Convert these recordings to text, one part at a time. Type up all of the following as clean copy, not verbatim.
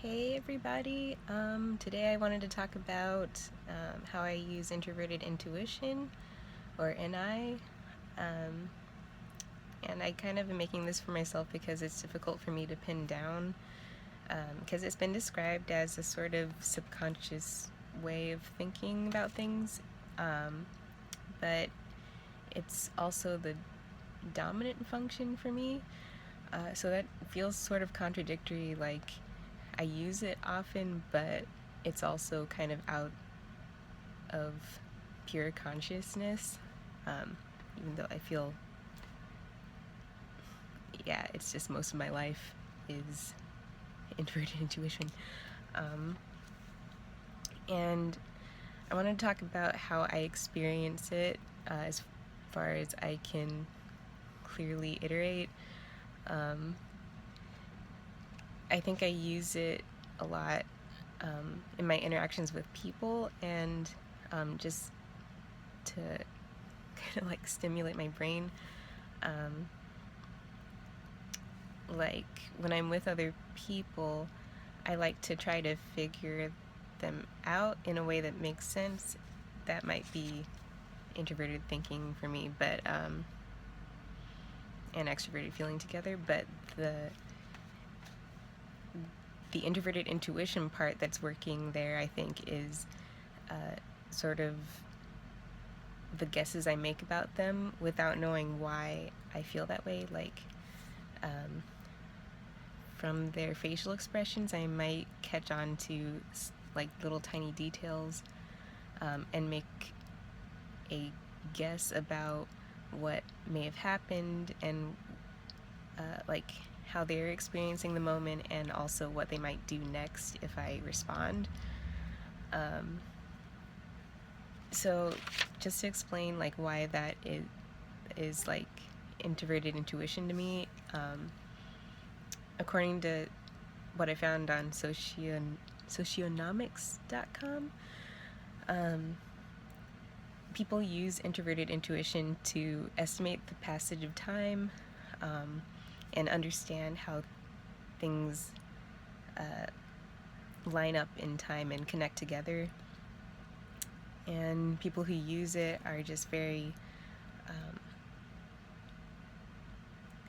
Hey everybody, today I wanted to talk about how I use introverted intuition, or NI, um, and I kind of am making this for myself because it's difficult for me to pin down, because it's been described as a sort of subconscious way of thinking about things, um, but it's also the dominant function for me, so that feels sort of contradictory, like I use it often, but it's also kind of out of pure consciousness. Even though I feel, yeah, it's just most of my life is introverted intuition. Um, and I want to talk about how I experience it as far as I can clearly iterate. Um, I think I use it a lot in my interactions with people, and just to kind of like stimulate my brain. Um, like when I'm with other people, I like to try to figure them out in a way that makes sense. That might be introverted thinking for me, but and extroverted feeling together. But the the introverted intuition part that's working there, I think, is sort of the guesses I make about them without knowing why I feel that way. Like um, from their facial expressions, I might catch on to like little tiny details, and make a guess about what may have happened, and like how they're experiencing the moment, and also what they might do next if I respond. Um, so just to explain like why that is like introverted intuition to me, according to what I found on socionomics.com, people use introverted intuition to estimate the passage of time, and understand how things line up in time and connect together. And people who use it are just very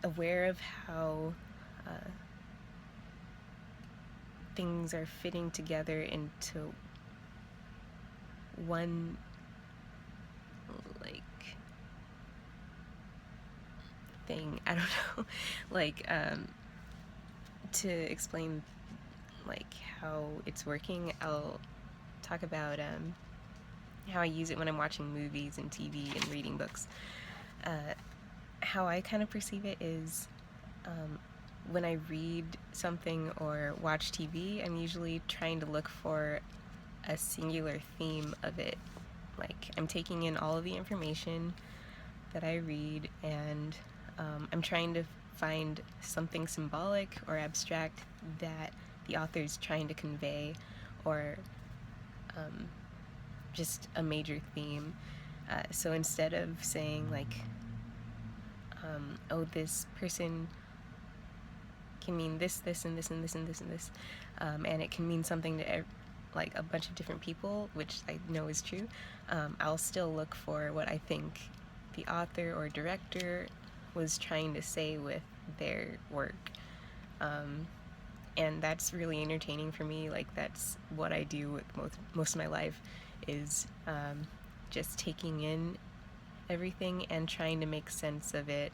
aware of how things are fitting together into one like thing. I don't know. Like to explain like how it's working, I'll talk about how I use it when I'm watching movies and TV and reading books. How I kind of perceive it is, when I read something or watch TV, I'm usually trying to look for a singular theme of it. Like I'm taking in all of the information that I read, and I'm trying to find something symbolic or abstract that the author's trying to convey, or just a major theme. So instead of saying like, oh, this person can mean this, this, and this, and this, and this, and this, and it can mean something to like a bunch of different people, which I know is true, I'll still look for what I think the author or director was trying to say with their work. And that's really entertaining for me. Like that's what I do with most of my life, is just taking in everything and trying to make sense of it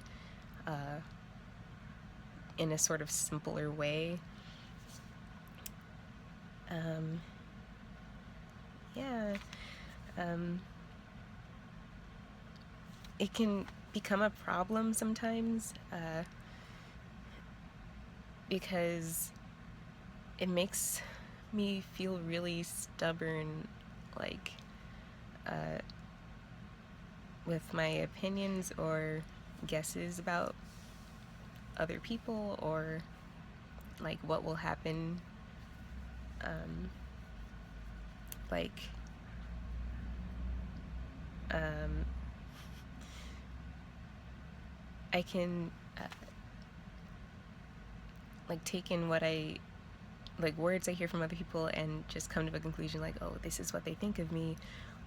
in a sort of simpler way. Yeah. It can become a problem sometimes, because it makes me feel really stubborn, like with my opinions or guesses about other people, or like what will happen. Like I can like take in what I like words I hear from other people and just come to a conclusion like, oh, this is what they think of me,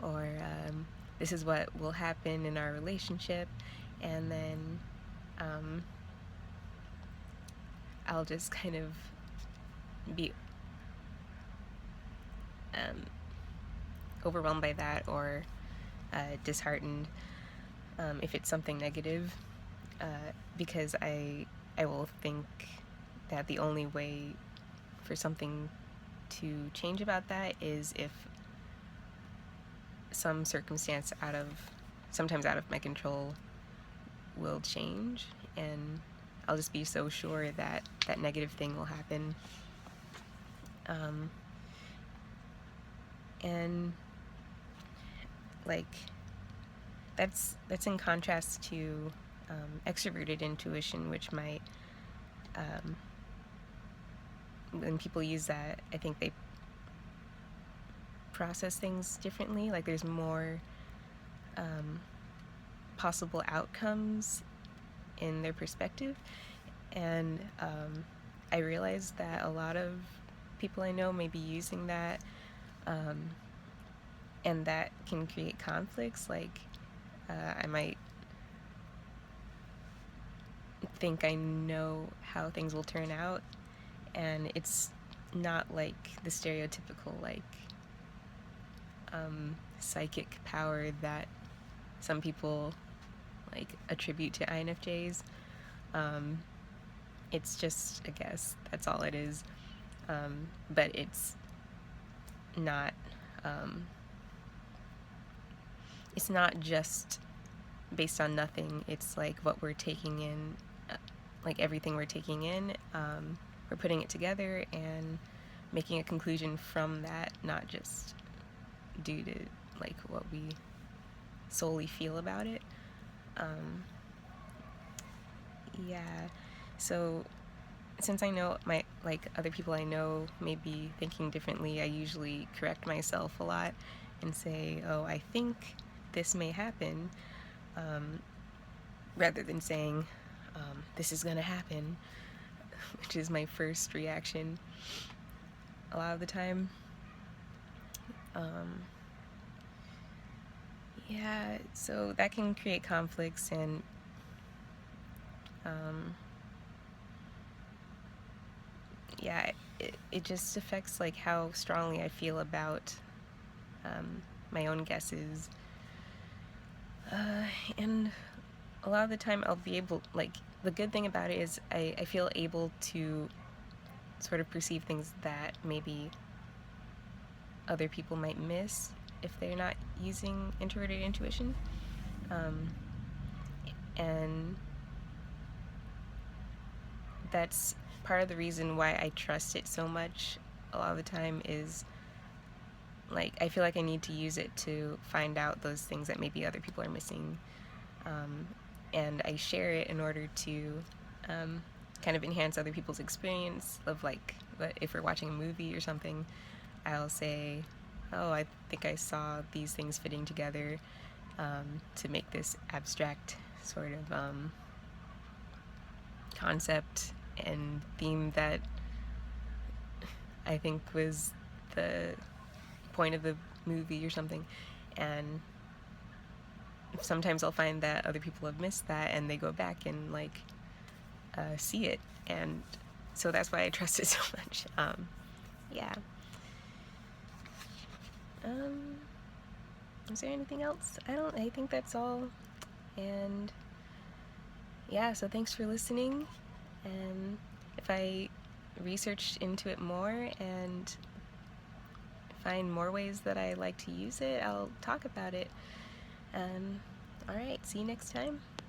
or this is what will happen in our relationship, and then I'll just kind of be overwhelmed by that, or disheartened if it's something negative, because I will think that the only way for something to change about that is if some circumstance sometimes out of my control will change, and I'll just be so sure that that negative thing will happen. And like that's in contrast to extroverted intuition, which might when people use that, I think they process things differently. Like there's more possible outcomes in their perspective, and I realized that a lot of people I know may be using that, and that can create conflicts. Like I might think I know how things will turn out, and it's not like the stereotypical like psychic power that some people like attribute to INFJs. It's just a guess, that's all it is. But it's not just based on nothing. It's like what we're taking in, like everything we're taking in, we're putting it together and making a conclusion from that, not just due to like what we solely feel about it. Yeah, so since I know other people I know may be thinking differently, I usually correct myself a lot and say, oh, I think this may happen, rather than saying, this is gonna happen, which is my first reaction a lot of the time. Yeah, so that can create conflicts, and yeah, it just affects like how strongly I feel about my own guesses, and a lot of the time I'll be able, like, the good thing about it is I feel able to sort of perceive things that maybe other people might miss if they're not using introverted intuition, and that's part of the reason why I trust it so much a lot of the time. Is like I feel like I need to use it to find out those things that maybe other people are missing, and I share it in order to kind of enhance other people's experience of, like, if we're watching a movie or something, I'll say, oh, I think I saw these things fitting together to make this abstract sort of concept and theme that I think was the point of the movie or something. And sometimes I'll find that other people have missed that, and they go back and like see it, and so that's why I trust it so much. Yeah. Is there anything else? I think that's all. And yeah, so thanks for listening, and if I research into it more and find more ways that I like to use it, I'll talk about it. Alright, see you next time.